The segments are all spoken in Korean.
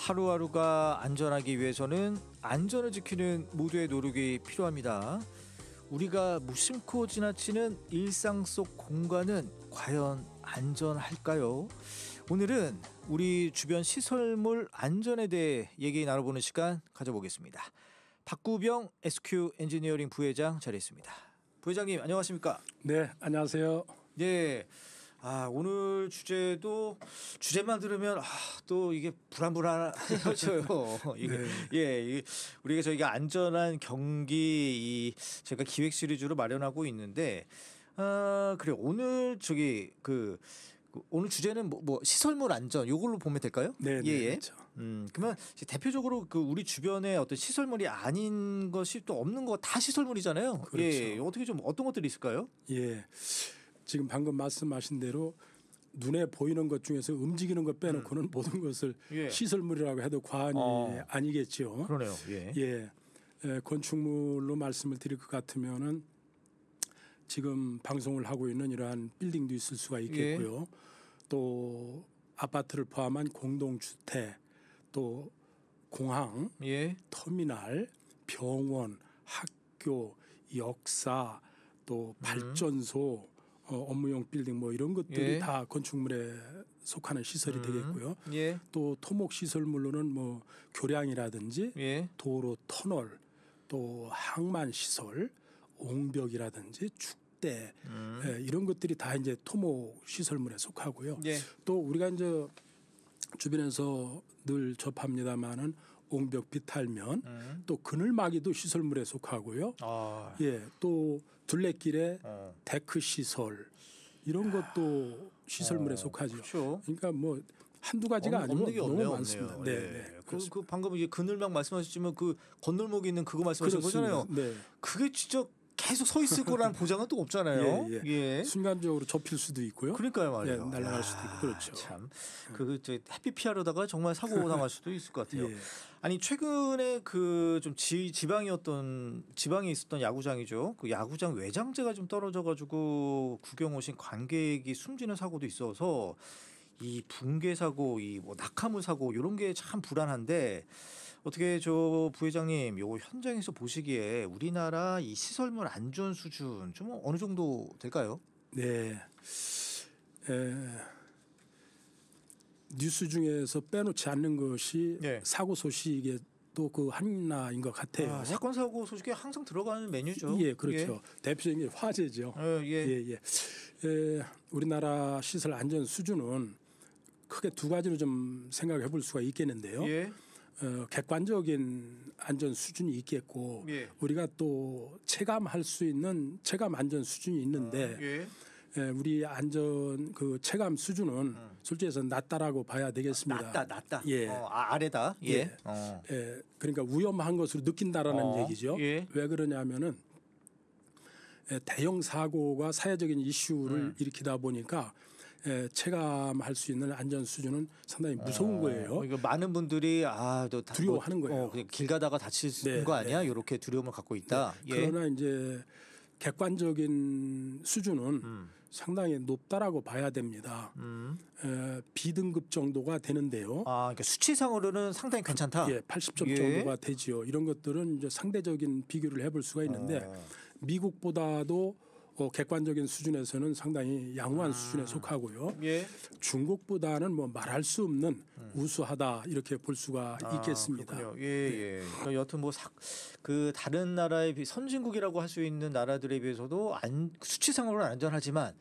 하루하루가 안전하기 위해서는 안전을 지키는 모두의 노력이 필요합니다. 우리가 무심코 지나치는 일상 속 공간은 과연 안전할까요? 오늘은 우리 주변 시설물 안전에 대해 얘기 나눠보는 시간 가져보겠습니다. 박구병 SQ 엔지니어링 부회장 자리했습니다. 부회장님 안녕하십니까? 네, 안녕하세요. 네. 오늘 주제만 들으면 또 이게 불안불안해져요. 이게 네. 저희가 안전한 경기 제가 기획 시리즈로 마련하고 있는데 그래 오늘 오늘 주제는 뭐 시설물 안전 요걸로 보면 될까요? 네, 예. 그렇죠. 그러면 대표적으로 우리 주변에 어떤 시설물이 아닌 것이 또 없는 거 다 시설물이잖아요. 그렇죠. 예. 어떻게 좀 어떤 것들이 있을까요? 예. 지금 방금 말씀하신 대로 눈에 보이는 것 중에서 움직이는 것 빼놓고는 모든 것을 시설물이라고 해도 과언이 아니겠죠. 그러네요. 예. 예. 건축물로 말씀을 드릴 것 같으면은 지금 방송을 하고 있는 이러한 빌딩도 있을 수가 있겠고요. 또 아파트를 포함한 공동주택, 또 공항, 터미널, 병원, 학교, 역사, 또 발전소, 업무용 빌딩 뭐 이런 것들이 다 건축물에 속하는 시설이 되겠고요. 또 토목 시설물로는 뭐 교량이라든지 도로, 터널, 또 항만 시설, 옹벽이라든지 축대 이런 것들이 다 이제 토목 시설물에 속하고요. 또 우리가 이제 주변에서 늘 접합니다마는 옹벽 비탈면, 또 그늘막이도 시설물에 속하고요. 또 둘레길에 데크 시설 이런 것도 시설물에 속하죠. 그렇죠. 그러니까 뭐 한두 가지가 아니고 너무 많습니다. 네. 방금 이제 그늘막 말씀하셨지만 그 건널목에 있는 그거 말씀하신 거잖아요. 네. 그게 진짜 계속 서 있을 거라는 보장은 또 없잖아요. 순간적으로 접힐 수도 있고요. 그러니까요, 말이에요. 날아갈 수도 있고 그렇죠. 참, 햇빛 피하려다가 정말 사고 당할 수도 있을 것 같아요. 아니 최근에 좀 지방에 있었던 야구장이죠. 그 야구장 외장재가 좀 떨어져가지고 구경 오신 관객이 숨지는 사고도 있어서 이 붕괴 사고, 낙하물 사고 이런 게 참 불안한데. 어떻게 부회장님 요 현장에서 보시기에 우리나라 이 시설물 안전 수준 좀 어느 정도 될까요? 네. 뉴스 중에서 빼놓지 않는 것이 사고 소식에 또 그 하나인 것 같아요. 사건 사고 소식에 항상 들어가는 메뉴죠. 예, 그렇죠. 대표적인 게 화재죠. 우리나라 시설 안전 수준은 크게 두 가지로 좀 생각해 볼 수가 있겠는데요. 객관적인 안전 수준이 있겠고 우리가 또 체감할 수 있는 체감 안전 수준이 있는데 우리 안전 체감 수준은 솔직히 해서 낮다라고 봐야 되겠습니다. 낮다. 아래다. 그러니까 위험한 것으로 느낀다라는 얘기죠. 왜 그러냐면은 대형 사고가 사회적인 이슈를 일으키다 보니까 체감할 수 있는 안전 수준은 상당히 무서운 거예요. 이거 많은 분들이 두려워하는 거예요. 길 가다가 다칠 거 아니야? 이렇게 두려움을 갖고 있다. 그러나 이제 객관적인 수준은 상당히 높다라고 봐야 됩니다. B등급 정도가 되는데요. 그러니까 수치상으로는 상당히 괜찮다. 80점 정도가 되지요. 이런 것들은 이제 상대적인 비교를 해볼 수가 있는데 미국보다도 객관적인 수준에서는 상당히 양호한 수준에 속하고요. 중국보다는 뭐 말할 수 없는 우수하다 이렇게 볼 수가 있겠습니다. 그러니까 여튼 다른 나라의 선진국이라고 할 수 있는 나라들에 비해서도 수치상으로는 안전하지만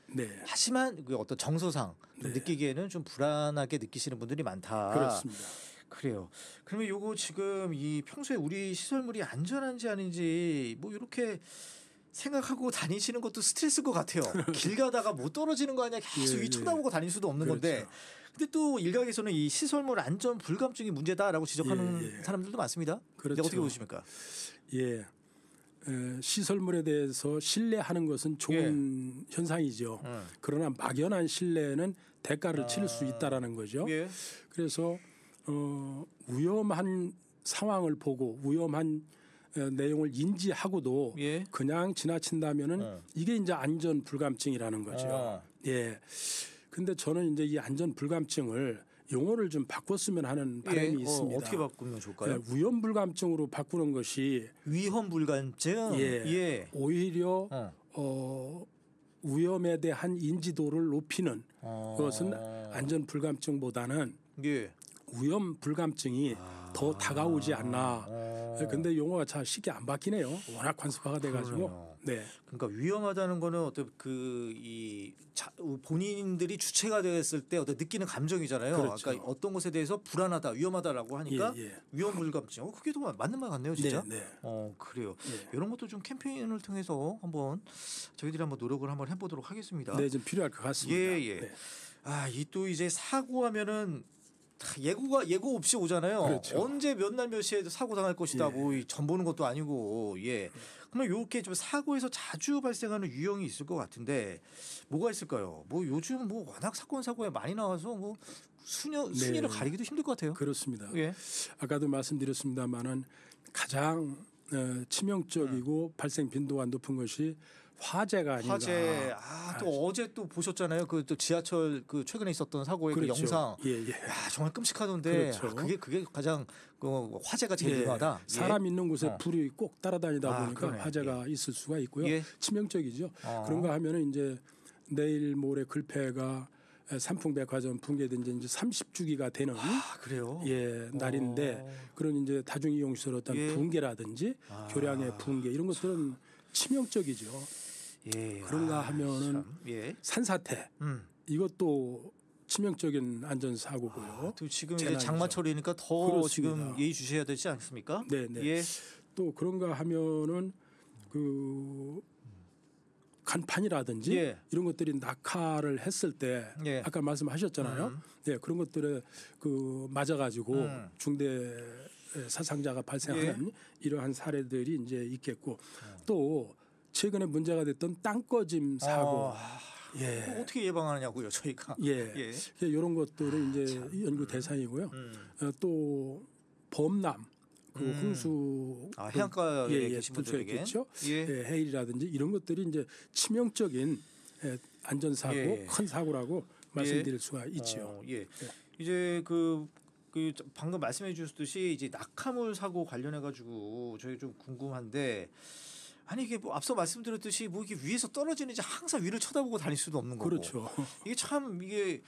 하지만 어떤 정서상 느끼기에는 좀 불안하게 느끼시는 분들이 많다. 그렇습니다. 그래요. 그러면 요거 지금 평소에 우리 시설물이 안전한지 아닌지 이렇게 생각하고 다니시는 것도 스트레스일 것 같아요. 길 가다가 못 떨어지는 거 아니야 계속 쳐다보고 다닐 수도 없는 건데 근데 또 일각에서는 이 시설물 안전 불감증이 문제다라고 지적하는 사람들도 많습니다. 그렇죠. 어떻게 보십니까? 시설물에 대해서 신뢰하는 것은 좋은 현상이죠. 그러나 막연한 신뢰는 대가를 치를 수 있다라는 거죠. 그래서 위험한 상황을 보고 위험한 내용을 인지하고도 그냥 지나친다면은 이게 이제 안전 불감증이라는 거죠. 근데 저는 이제 이 안전 불감증을 용어를 좀 바꿨으면 하는 바람이 있습니다. 어떻게 바꾸면 좋을까요? 위험불감증으로 바꾸는 것이 위험불감증. 오히려 위험에 대한 인지도를 높이는 그것은 안전불감증보다는 위험불감증이 더 다가오지 않나. 근데 용어가 잘 쉽게 안 바뀌네요. 워낙 관습화가 돼가지고. 네. 그러니까 위험하다는 거는 어떤 본인들이 주체가 됐을 때 어떤 느끼는 감정이잖아요. 그렇죠. 그러니까 어떤 것에 대해서 불안하다, 위험하다라고 하니까 위험불감증. 그게 더 맞는 말 같네요, 진짜. 네. 그래요. 이런 것도 좀 캠페인을 통해서 한번 저희들이 한번 노력을 한번 해보도록 하겠습니다. 네, 좀 필요할 것 같습니다. 네. 이 또 이제 사고하면은 예고 없이 오잖아요. 그렇죠. 언제 몇 날 몇 시에 사고 당할 것이다. 뭐 전 보는 것도 아니고. 그러면 이렇게 좀 사고에서 자주 발생하는 유형이 있을 것 같은데 뭐가 있을까요? 뭐 요즘 뭐 워낙 사건 사고에 많이 나와서 뭐 순위를 가리기도 힘들 것 같아요. 그렇습니다. 아까도 말씀드렸습니다만은 가장 치명적이고 발생 빈도가 높은 것이 화재가 아닌가. 화재. 또 어제 또 보셨잖아요. 그 또 지하철 그 최근에 있었던 사고의 그 영상. 정말 끔찍하던데. 그렇죠. 그게 가장 화재가 제일 심하다. 사람 있는 곳에 불이 꼭 따라다니다 보니까 화재가 있을 수가 있고요. 치명적이죠. 그런가 하면은 이제 내일 모레 글패가 삼풍백화점 붕괴된 지 이제 30주기가 되는 그래요? 날인데 그런 이제 다중이용시설 어떤 붕괴라든지 교량의 붕괴 이런 것들은 치명적이죠. 그런가 하면은 산사태 이것도 치명적인 안전사고고요. 또 지금 이제 장마철이니까 더 그렇습니다. 지금 예의 주셔야 되지 않습니까? 네. 또 그런가 하면은 그 간판이라든지 이런 것들이 낙하를 했을 때 아까 말씀하셨잖아요. 그런 것들에 그 맞아가지고 중대 사상자가 발생하는 이러한 사례들이 이제 있겠고 또 최근에 문제가 됐던 땅꺼짐 사고. 어떻게 예방하냐고요, 저희가. 이런 것들은 이제 연구 대상이고요. 또 범람, 그 홍수 해안가에 계신 분들에게 해일이라든지 이런 것들이 이제 치명적인 안전사고, 큰 사고라고 말씀드릴 수가 있죠. 이제 그 방금 말씀해 주셨듯이 이제 낙하물 사고 관련해 가지고 저희 좀 궁금한데. 아니 이게 뭐 앞서 말씀드렸듯이 뭐 이게 위에서 떨어지는지 항상 위를 쳐다보고 다닐 수도 없는 거고. 그렇죠. 이게 참 이게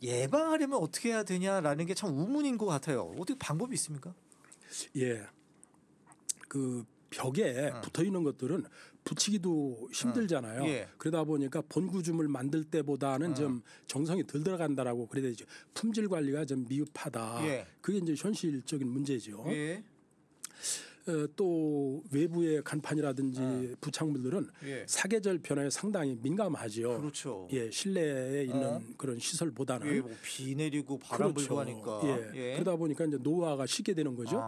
예방하려면 어떻게 해야 되냐라는 게 참 우문인 것 같아요. 어떻게 방법이 있습니까? 그 벽에 붙어 있는 것들은 붙이기도 힘들잖아요. 그러다 보니까 본구줌을 만들 때보다는 좀 정성이 덜 들어간다라고 그래야 되죠. 품질 관리가 좀 미흡하다. 그게 이제 현실적인 문제죠. 또 외부의 간판이라든지 부착물들은 사계절 변화에 상당히 민감하죠. 그렇죠. 실내에 있는 그런 시설보다는 뭐 비 내리고 바람 불고 하니까. 그러다 보니까 이제 노화가 쉽게 되는 거죠.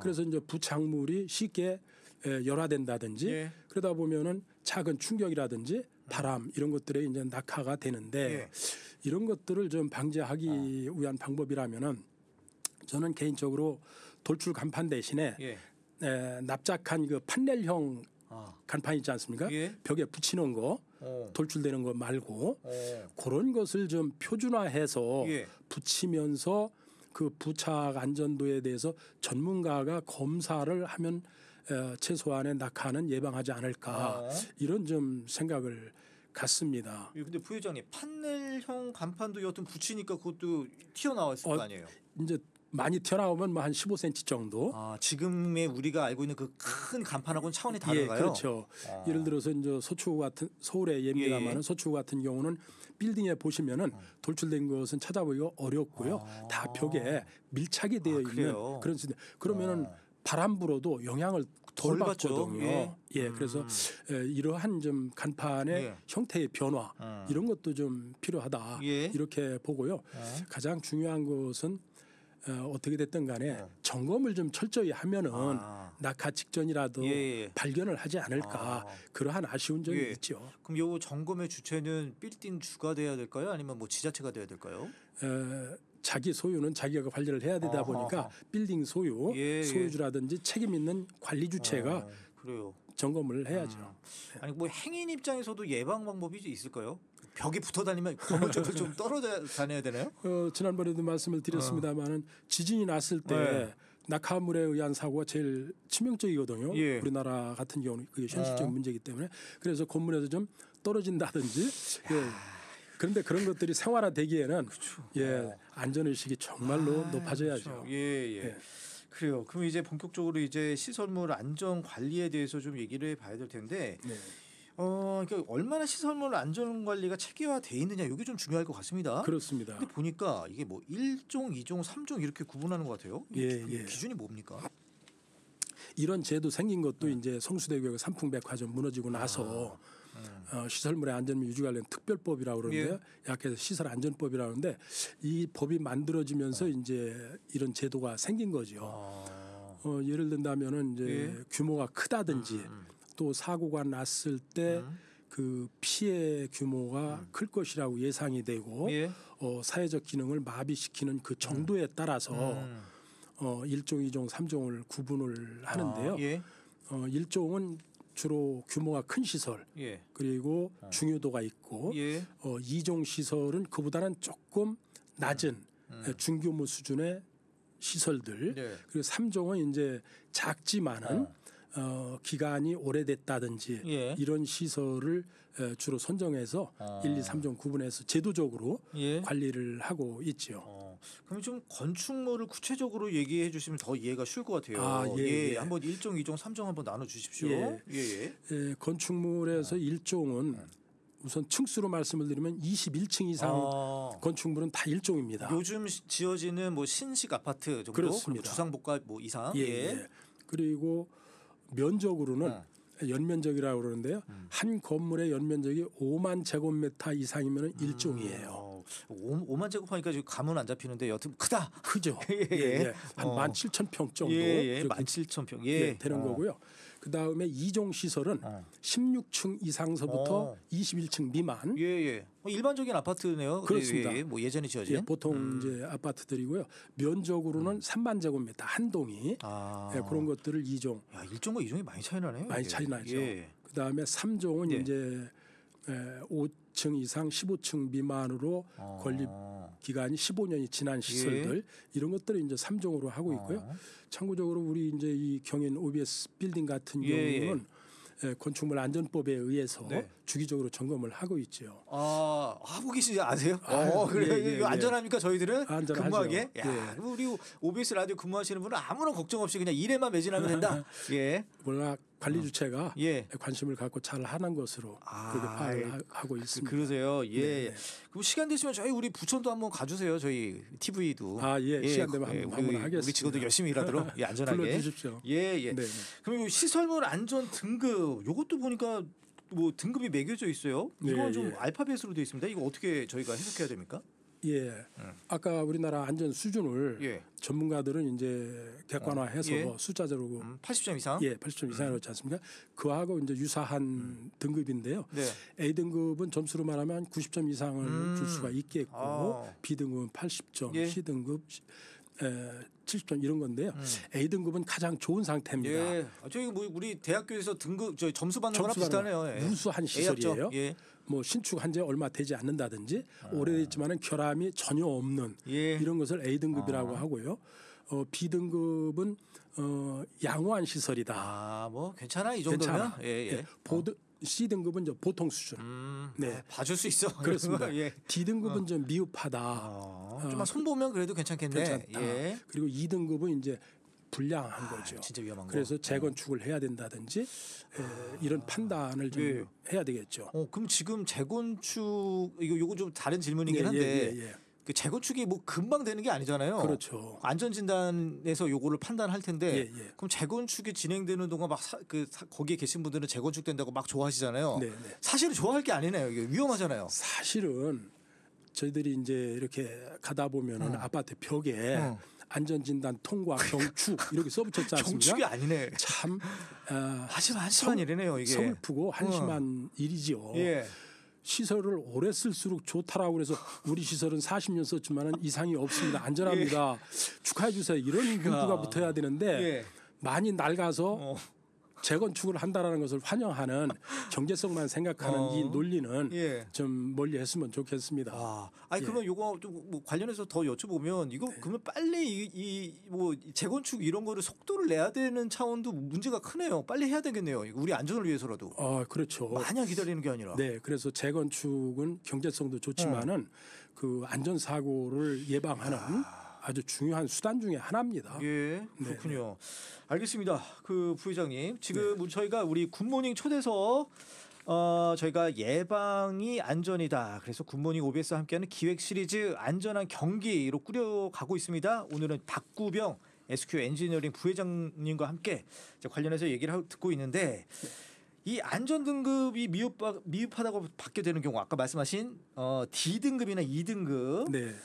그래서 이제 부착물이 쉽게 열화된다든지 그러다 보면은 작은 충격이라든지 바람 이런 것들에 이제 낙하가 되는데 이런 것들을 좀 방지하기 위한 방법이라면은 저는 개인적으로 돌출 간판 대신에 납작한 그 판넬형 간판 있지 않습니까? 벽에 붙이는 거 돌출되는 거 말고 그런 것을 좀 표준화해서 붙이면서 그 부착 안전도에 대해서 전문가가 검사를 하면 최소한의 낙하는 예방하지 않을까 이런 좀 생각을 갖습니다. 근데 부회장님 판넬형 간판도 여튼 붙이니까 그것도 튀어나와 있을 거 아니에요? 이제 많이 튀어나오면 뭐 한 15cm 정도. 지금의 우리가 알고 있는 그 큰 간판하고는 차원이 다른가요? 그렇죠. 예를 들어서 이제 소추구 같은 서울에 예입니다만은 소추구 같은 경우는 빌딩에 보시면은 돌출된 것은 찾아보기가 어렵고요. 다 벽에 밀착이 되어 있는 그런 그러면은 바람 불어도 영향을 덜 받거든요. 그래서 이러한 좀 간판의 형태의 변화 이런 것도 좀 필요하다 이렇게 보고요. 가장 중요한 것은 어떻게 됐든 간에 점검을 좀 철저히 하면은 낙하 직전이라도 발견을 하지 않을까 그러한 아쉬운 점이 있죠. 그럼 요 점검의 주체는 빌딩 주가 돼야 될까요? 아니면 뭐 지자체가 돼야 될까요? 자기 소유는 자기가 관리를 해야 되다 보니까 빌딩 소유주라든지 책임 있는 관리 주체가 점검을 해야죠. 아니 뭐 행인 입장에서도 예방 방법이 있을까요? 벽에 붙어 다니면 건물 쪽을 좀 떨어져 다녀야 되나요? 지난번에도 말씀을 드렸습니다만은 지진이 났을 때 네. 낙하물에 의한 사고가 제일 치명적이거든요. 예. 우리나라 같은 경우는 그게 현실적인 문제이기 때문에 그래서 건물에서 좀 떨어진다든지 예. 그런데 그런 것들이 생활화되기에는 예, 안전의식이 정말로 높아져야죠. 그렇죠. 예. 그래요. 그럼 이제 본격적으로 이제 시설물 안전 관리에 대해서 좀 얘기를 해봐야 될 텐데, 네. 그러니까 얼마나 시설물 안전 관리가 체계화돼 있느냐 이게 좀 중요할 것 같습니다. 그렇습니다. 근데 보니까 이게 뭐 1종, 2종, 3종 이렇게 구분하는 것 같아요. 예. 기준이 뭡니까? 이런 제도 생긴 것도 이제 성수대교가 삼풍백화점 무너지고 나서 시설물의 안전 유지 관련 특별법이라고 그러는데요. 약해서 시설 안전법이라고 하는데 이 법이 만들어지면서 이제 이런 제도가 생긴 거죠. 예를 든다면은 이제 규모가 크다든지 또 사고가 났을 때 그 피해 규모가 클 것이라고 예상이 되고 사회적 기능을 마비시키는 그 정도에 따라서 1종, 2종, 3종을 구분을 하는데요. 1종은 주로 규모가 큰 시설 그리고 중요도가 있고 2종 시설은 그보다는 조금 낮은 중규모 수준의 시설들 그리고 3종은 이제 작지만은 기간이 오래됐다든지 이런 시설을 주로 선정해서 1, 2, 3종 구분해서 제도적으로 관리를 하고 있죠. 그럼 좀 건축물을 구체적으로 얘기해 주시면 더 이해가 쉬울 것 같아요. 한번 1종, 2종, 3종 한번 나눠 주십시오. 건축물에서 1종은 우선 층수로 말씀을 드리면 21층 이상 건축물은 다 1종입니다. 요즘 지어지는 뭐 신식 아파트 정도, 그렇습니다. 주상복합 뭐 이상. 그리고 면적으로는 연면적이라고 그러는데요. 한 건물의 연면적이 5만 제곱미터 이상이면 1종이에요. 5만 제곱하니까 지금 감은 안 잡히는데 여튼 크다. 크죠. 한 17,000평 정도. 17,000평. 되는 거고요. 그 다음에 2종 시설은 16층 이상서부터 21층 미만. 일반적인 아파트네요. 그렇습니다. 뭐 예전에 지어진. 보통 이제 아파트들이고요. 면적으로는 3만 제곱미터 한 동이. 그런 것들을 2종. 1종과 2종이 많이 차이 나네요. 많이 차이 나죠. 그 다음에 3종은 이제 5층 이상 15층 미만으로 건립 기간이 15년이 지난 시설들 이런 것들을 이제 3종으로 하고 있고요. 참고적으로 우리 이제 이 경인 OBS 빌딩 같은 경우는 건축물 안전법에 의해서 주기적으로 점검을 하고 있죠. 하고 계시지 아세요? 그래요. 이거 안전합니까 저희들은? 근무하게? 우리 OBS 라디오 근무하시는 분은 아무런 걱정 없이 그냥 일에만 매진하면 된다. 워낙 관리 주체가 관심을 갖고 잘 하는 것으로 그렇게 파악을 하고 있습니다. 그러세요. 그럼 시간 되시면 저희 우리 부천도 한번 가주세요. 저희 TV도. 시간 되면 한번 하겠습니다. 우리 직원들 열심히 일하도록 안전하게. 불러주십시오. 그럼 시설물 안전 등급 요것도 보니까 뭐 등급이 매겨져 있어요. 이건 좀 알파벳으로 되어 있습니다. 이거 어떻게 저희가 해석해야 됩니까? 아까 우리나라 안전 수준을 전문가들은 이제 객관화해서 숫자적으로 80점 이상? 80점 이상이라고 했지 않습니까? 그하고 이제 유사한 등급인데요. A 등급은 점수로 말하면 90점 이상을 줄 수가 있겠고 B 등급은 80점, C 등급 70점 이런 건데요. A 등급은 가장 좋은 상태입니다. 저희 뭐 우리 대학교에서 등급 점수 받는 거랑 비슷하네요. 우수한 시설이에요. 뭐 신축한 지 얼마 되지 않는다든지 오래됐지만은 결함이 전혀 없는 이런 것을 A 등급이라고 하고요. B 등급은 양호한 시설이다. 뭐 괜찮아 이 정도면. C 등급은 이제 보통 수준. 봐줄 수 있어. 그렇습니다. D 등급은 좀 미흡하다. 좀만 손 보면 그래도 괜찮겠네. 그리고 2 등급은 이제 불량한 거죠. 진짜 위험한 거. 그래서 재건축을 해야 된다든지 이런 판단을 좀 해야 되겠죠. 그럼 지금 재건축 이거 좀 다른 질문이긴 한데 그 재건축이 뭐 금방 되는 게 아니잖아요. 그렇죠. 안전진단에서 요거를 판단할 텐데 그럼 재건축이 진행되는 동안 막 거기에 계신 분들은 재건축 된다고 막 좋아하시잖아요. 사실은 좋아할 게 아니네요. 이게 위험하잖아요. 사실은 저희들이 이제 이렇게 가다 보면은 아파트 벽에 안전진단 통과 경축 이렇게 써붙였지 않습니까? 경축이 아니네. 참 한심한 일이네요. 이게 서글프고 한심한 일이지요. 시설을 오래 쓸수록 좋다라고 그래서 우리 시설은 40년 썼지만은 이상이 없습니다. 안전합니다. 축하해 주세요. 이런 문구가 붙어야 되는데 많이 낡아서 재건축을 한다라는 것을 환영하는 경제성만 생각하는 이 논리는 예. 좀 멀리했으면 좋겠습니다. 아니 그러면 요거 좀 뭐 관련해서 더 여쭤보면 이거 그러면 빨리 이 뭐 재건축 이런 거를 속도를 내야 되는 차원도 문제가 크네요. 빨리 해야 되겠네요. 우리 안전을 위해서라도. 그렇죠. 마냥 기다리는 게 아니라. 네, 그래서 재건축은 경제성도 좋지만은 그 안전 사고를 예방하는 아주 중요한 수단 중에 하나입니다. 예, 그렇군요. 알겠습니다. 그 부회장님, 지금 저희가 우리 굿모닝 초대석 저희가 예방이 안전이다. 그래서 굿모닝 OBS와 함께하는 기획 시리즈 안전한 경기로 꾸려가고 있습니다. 오늘은 박구병 SQ 엔지니어링 부회장님과 함께 관련해서 얘기를 듣고 있는데 이 안전 등급이 미흡하다고 받게 되는 경우 아까 말씀하신 D 등급이나 E 등급 네.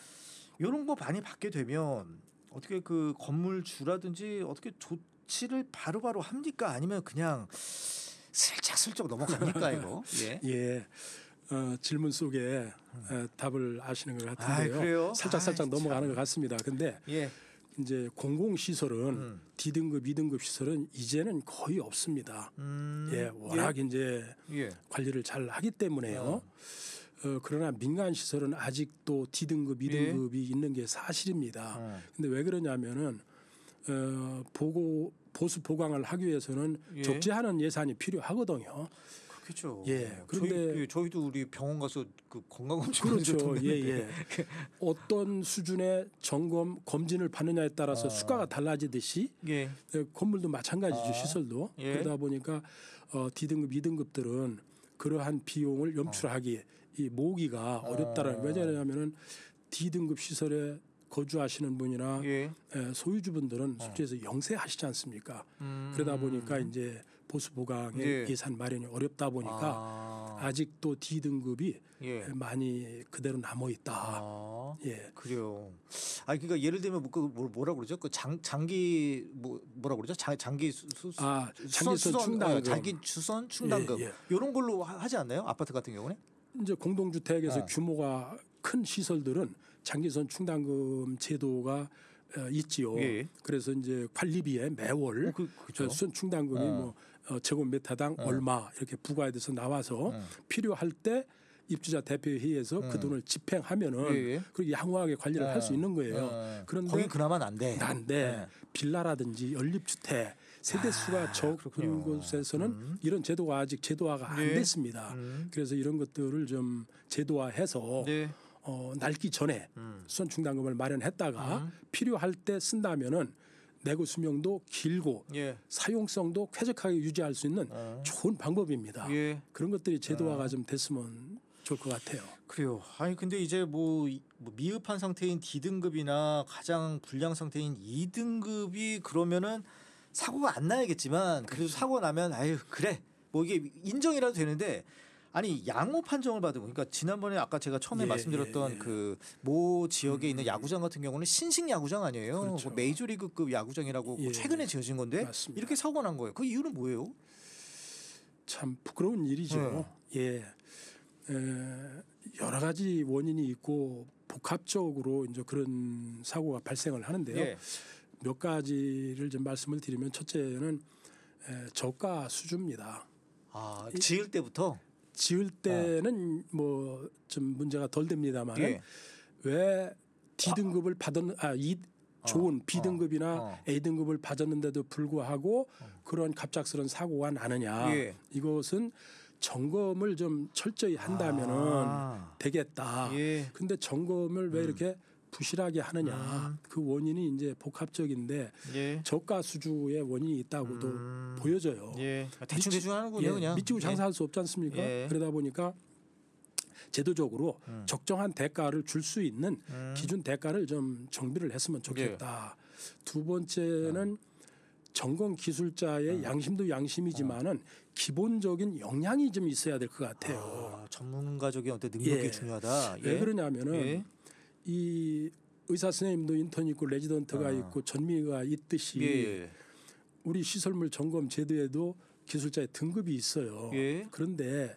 이런 거 많이 받게 되면 어떻게 그 건물주라든지 어떻게 조치를 바로바로 합니까? 아니면 그냥 슬쩍슬쩍 넘어갑니까 이거? 예. 질문 속에 답을 아시는 것 같은데요. 그래요? 살짝 넘어가는 것 같습니다. 근데 이제 공공시설은 D등급, E등급 시설은 이제는 거의 없습니다. 워낙 이제 관리를 잘 하기 때문에요. 그러나 민간 시설은 아직도 D등급, E등급이 있는 게 사실입니다. 근데 왜 그러냐면은 보수 보강을 하기 위해서는 적지 않은 예산이 필요하거든요. 그렇죠. 그런데 저희도 우리 병원 가서 그 건강검진 그렇죠. 어떤 수준의 점검 검진을 받느냐에 따라서 수가가 달라지듯이 건물도 마찬가지죠. 시설도. 그러다 보니까 D등급, E등급들은 그러한 비용을 염출하기 이 모으기가 어렵다라는 왜냐하면은 D등급 시설에 거주하시는 분이나 소유주분들은 솔직히 영세하시지 않습니까? 그러다 보니까 이제 보수 보강의 예산 마련이 어렵다 보니까 아직도 D등급이 많이 그대로 남아 있다. 그래요. 그러니까 예를 들면 뭐라 그러죠? 그 장기 뭐라 그러죠? 장기 장기선 충당금, 장기 수선 충당금 이런 걸로 하지 않나요? 아파트 같은 경우는? 이제 공동주택에서 규모가 큰 시설들은 장기선 충당금 제도가 있지요. 그래서 이제 관리비에 매월 수선 충당금이 뭐 제곱미터당 얼마 이렇게 부과돼서 나와서 필요할 때 입주자 대표회의에서 그 돈을 집행하면은 그리고 양호하게 관리를 할 수 있는 거예요. 그런데 거기 그나마 안 돼. 빌라라든지 연립주택 세대수가 적은 곳에서는 이런 제도가 아직 제도화가 안 됐습니다. 그래서 이런 것들을 좀 제도화해서 낡기 전에 수선 충당금을 마련했다가 필요할 때 쓴다면은 내구 수명도 길고 사용성도 쾌적하게 유지할 수 있는 좋은 방법입니다. 그런 것들이 제도화가 좀 됐으면 좋을 것 같아요. 그래요. 근데 이제 뭐 미흡한 상태인 D등급이나 가장 불량 상태인 E등급이 그러면은 사고가 안 나야겠지만 그래도 사고 나면 그래 뭐 이게 인정이라도 되는데 양호 판정을 받은 거. 그러니까 지난번에 아까 제가 처음에 말씀드렸던 그 모 지역에 있는 야구장 같은 경우는 신식 야구장 아니에요. 그렇죠. 메이저리그급 야구장이라고 최근에 지어진 건데 맞습니다. 이렇게 사고가 난 거예요. 그 이유는 뭐예요? 참 부끄러운 일이죠. 여러 가지 원인이 있고 복합적으로 이제 그런 사고가 발생을 하는데요. 몇 가지를 좀 말씀을 드리면 첫째는 저가 수주입니다. 지을 때부터? 지을 때는 뭐 좀 문제가 덜 됩니다만 왜 D등급을 좋은 B등급이나 A등급을 받았는데도 불구하고 그런 갑작스러운 사고가 나느냐. 이것은 점검을 좀 철저히 한다면은 되겠다. 근데 점검을 왜 이렇게 부실하게 하느냐. 그 원인이 이제 복합적인데 저가 수주의 원인이 있다고도 보여져요. 대충 하는군요. 그냥. 미치고 장사할 수 없지 않습니까? 그러다 보니까 제도적으로 적정한 대가를 줄 수 있는 기준 대가를 좀 정비를 했으면 좋겠다. 두 번째는 점검 기술자의 양심도 양심이지만은 기본적인 역량이 좀 있어야 될 것 같아요. 전문가적인 어떤 능력이 중요하다. 왜 그러냐면은 이 의사 선생님도 인턴이 있고 레지던트가 있고 전미가 있듯이 우리 시설물 점검 제도에도 기술자의 등급이 있어요. 그런데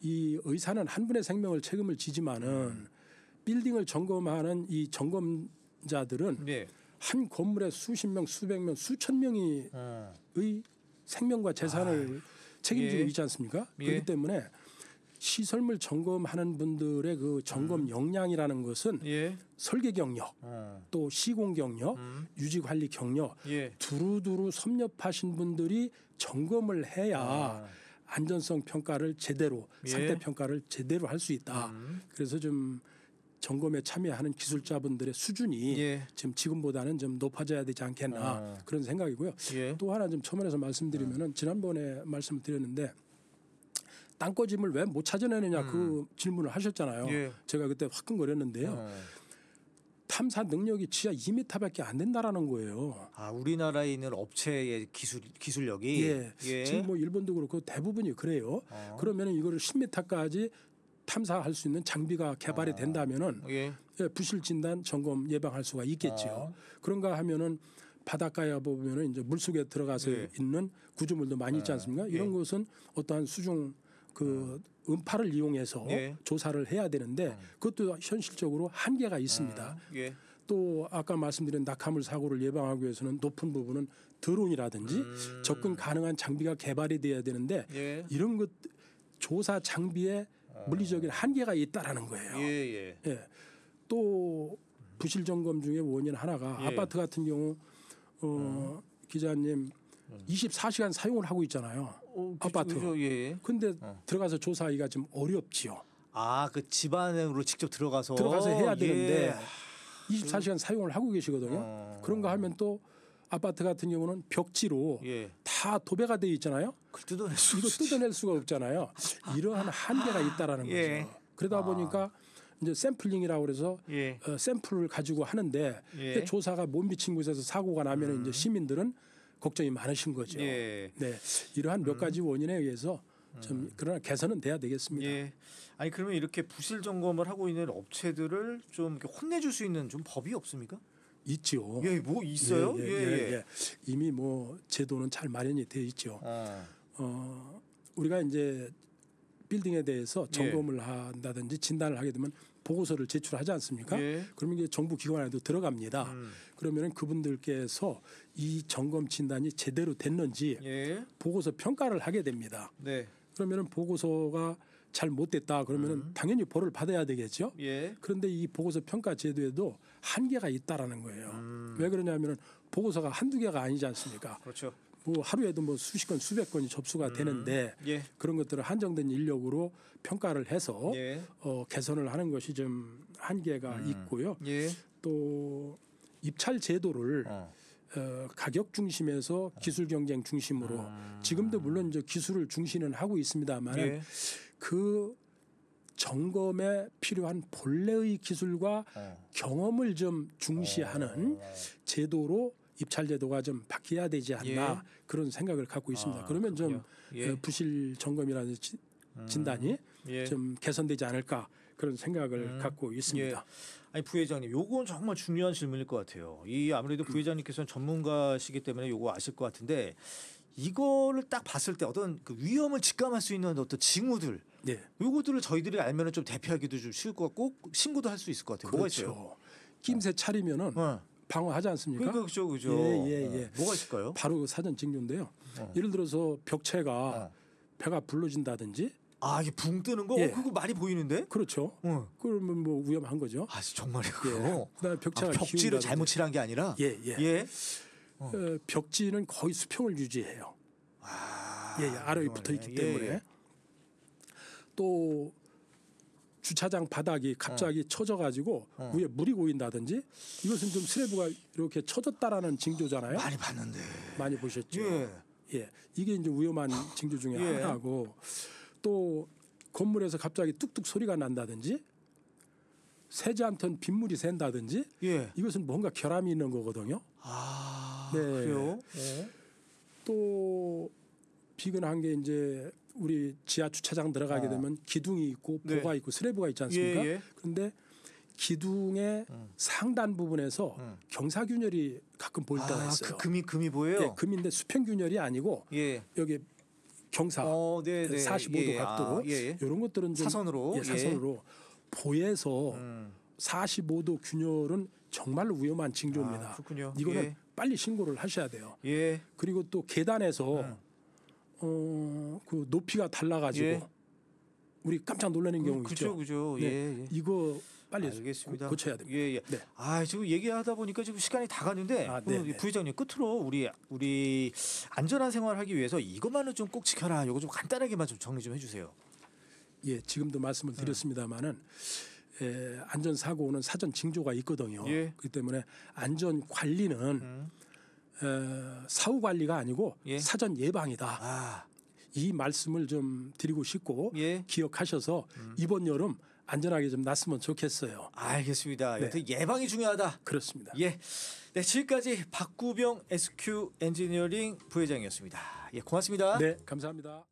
이 의사는 한 분의 생명을 책임을 지지만은 빌딩을 점검하는 이 점검자들은 한 건물에 수십 명, 수백 명, 수천 명이 의 생명과 재산을 책임지고 있지 않습니까? 그렇기 때문에 시설물 점검하는 분들의 그 점검 역량이라는 것은 설계 경력, 또 시공 경력, 유지 관리 경력 두루두루 섭렵하신 분들이 점검을 해야 안전성 평가를 제대로, 상태 평가를 제대로 할 수 있다. 그래서 좀 점검에 참여하는 기술자분들의 수준이 지금보다는 좀 높아져야 되지 않겠나 그런 생각이고요. 또 하나 좀 첨언해서 말씀드리면은 지난번에 말씀을 드렸는데 땅꺼짐을 왜 못 찾아내느냐 그 질문을 하셨잖아요. 제가 그때 화끈거렸는데요. 탐사 능력이 지하 2m밖에 안 된다라는 거예요. 아, 우리나라에 있는 업체의 기술력이 지금 뭐 일본도 그렇고 대부분이 그래요. 그러면 이거를 10m까지 탐사할 수 있는 장비가 개발이 된다면은 부실 진단 점검 예방할 수가 있겠지요. 그런가 하면은 바닷가에 보면은 이제 물속에 들어가서 있는 구조물도 많이 있지 않습니까? 이런 것은 어떠한 수중 그 음파를 이용해서 조사를 해야 되는데 그것도 현실적으로 한계가 있습니다. 또 아까 말씀드린 낙하물 사고를 예방하기 위해서는 높은 부분은 드론이라든지 접근 가능한 장비가 개발이 돼야 되는데 이런 것 조사 장비에 물리적인 한계가 있다라는 거예요. 또 부실 점검 중에 원인 하나가 아파트 같은 경우 기자님 24시간 사용을 하고 있잖아요. 아파트. 근데 들어가서 조사하기가 좀 어렵지요. 아, 그 집안으로 직접 들어가서 해야 되는데 24시간 사용을 하고 계시거든요. 그런가 하면 또 아파트 같은 경우는 벽지로 다 도배가 돼 있잖아요. 이거 뜯어낼 수가 없잖아요. 이러한 한계가 있다라는 거죠. 그러다 보니까 이제 샘플링이라고 그래서 샘플을 가지고 하는데 조사가 못 미친 곳에서 사고가 나면 이제 시민들은 걱정이 많으신 거죠. 이러한 몇 가지 원인에 의해서 좀 그러나 개선은 돼야 되겠습니다. 아니 그러면 이렇게 부실 점검을 하고 있는 업체들을 좀 이렇게 혼내줄 수 있는 좀 법이 없습니까? 있죠. 뭐 있어요? 이미 뭐 제도는 잘 마련이 되어 있죠. 우리가 이제 빌딩에 대해서 점검을 한다든지 진단을 하게 되면 보고서를 제출하지 않습니까? 그러면 이게 정부 기관에도 들어갑니다. 그러면 그분들께서 이 점검 진단이 제대로 됐는지 보고서 평가를 하게 됩니다. 그러면 보고서가 잘 못됐다 그러면 당연히 벌을 받아야 되겠죠. 그런데 이 보고서 평가 제도에도 한계가 있다라는 거예요. 왜 그러냐면 보고서가 한두 개가 아니지 않습니까? 그렇죠. 뭐 하루에도 뭐 수십 건 수백 건이 접수가 되는데 그런 것들을 한정된 인력으로 평가를 해서 개선을 하는 것이 좀 한계가 있고요. 또 입찰 제도를 가격 중심에서 기술 경쟁 중심으로 지금도 물론 이제 기술을 중시는 하고 있습니다만 그 점검에 필요한 본래의 기술과 경험을 좀 중시하는 제도로 입찰 제도가 좀 바뀌어야 되지 않나 그런 생각을 갖고 있습니다. 그러면 좀 부실 점검이라는 진단이 좀 개선되지 않을까 그런 생각을 갖고 있습니다. 아니 부회장님, 요건 정말 중요한 질문일 것 같아요. 이 아무래도 부회장님께서는 전문가시기 때문에 요거 아실 것 같은데 이거를 딱 봤을 때 어떤 그 위험을 직감할 수 있는 어떤 징후들, 요거들을 저희들이 알면은 좀 대피하기도 좀 쉬울 것 같고 신고도 할 수 있을 것 같아요. 뭐가 있어요? 낌새 차리면은 방어하지 않습니까? 그렇죠. 뭐가 있을까요? 바로 그 사전 징조인데요. 예를 들어서 벽체가 배가 불러진다든지. 아, 이게 붕 뜨는 거? 그거 많이 보이는데? 그렇죠. 그러면 뭐 위험한 거죠. 아, 정말이요? 그다음에 벽체가 벽지를 잘못 칠한 게 아니라? 벽지는 거의 수평을 유지해요. 아래에 붙어 있기 때문에. 또 주차장 바닥이 갑자기 처져가지고 위에 물이 고인다든지 이것은 좀 슬래브가 이렇게 처졌다라는 징조잖아요. 많이 봤는데. 많이 보셨죠. 이게 이제 위험한 징조 중에 하나고 또 건물에서 갑자기 뚝뚝 소리가 난다든지 새지 않던 빗물이 샌다든지 이것은 뭔가 결함이 있는 거거든요. 그래요? 또 비근한 게 이제 우리 지하 주차장 들어가게 되면 기둥이 있고 보가 있고 슬래브가 있지 않습니까? 그런데 기둥의 상단 부분에서 경사균열이 가끔 보일 때가 있어요. 그 금이 보여요? 금인데 수평균열이 아니고 여기 경사 45도 각도로 이런 것들은 좀 사선으로 사선으로 보여서 45도 균열은 정말로 위험한 징조입니다. 이거는 빨리 신고를 하셔야 돼요. 그리고 또 계단에서 그 높이가 달라가지고 예. 우리 깜짝 놀라는 경우 있죠. 그죠. 네. 예. 이거 빨리 알겠습니다. 고쳐야 됩니다. 예. 네. 지금 얘기하다 보니까 지금 시간이 다 갔는데 네. 부회장님 끝으로 우리 안전한 생활하기 위해서 이것만은 좀 꼭 지켜라. 이거 좀 간단하게만 좀 정리 좀 해주세요. 예, 지금도 말씀을 드렸습니다마는 안전 사고는 사전 징조가 있거든요. 예. 그렇기 때문에 안전 관리는 사후 관리가 아니고 예. 사전 예방이다. 이 말씀을 좀 드리고 싶고 예. 기억하셔서 이번 여름 안전하게 좀 났으면 좋겠어요. 알겠습니다. 네. 여튼 예방이 중요하다. 그렇습니다. 예. 네, 지금까지 박구병 SQ 엔지니어링 부회장이었습니다. 예, 고맙습니다. 네, 감사합니다.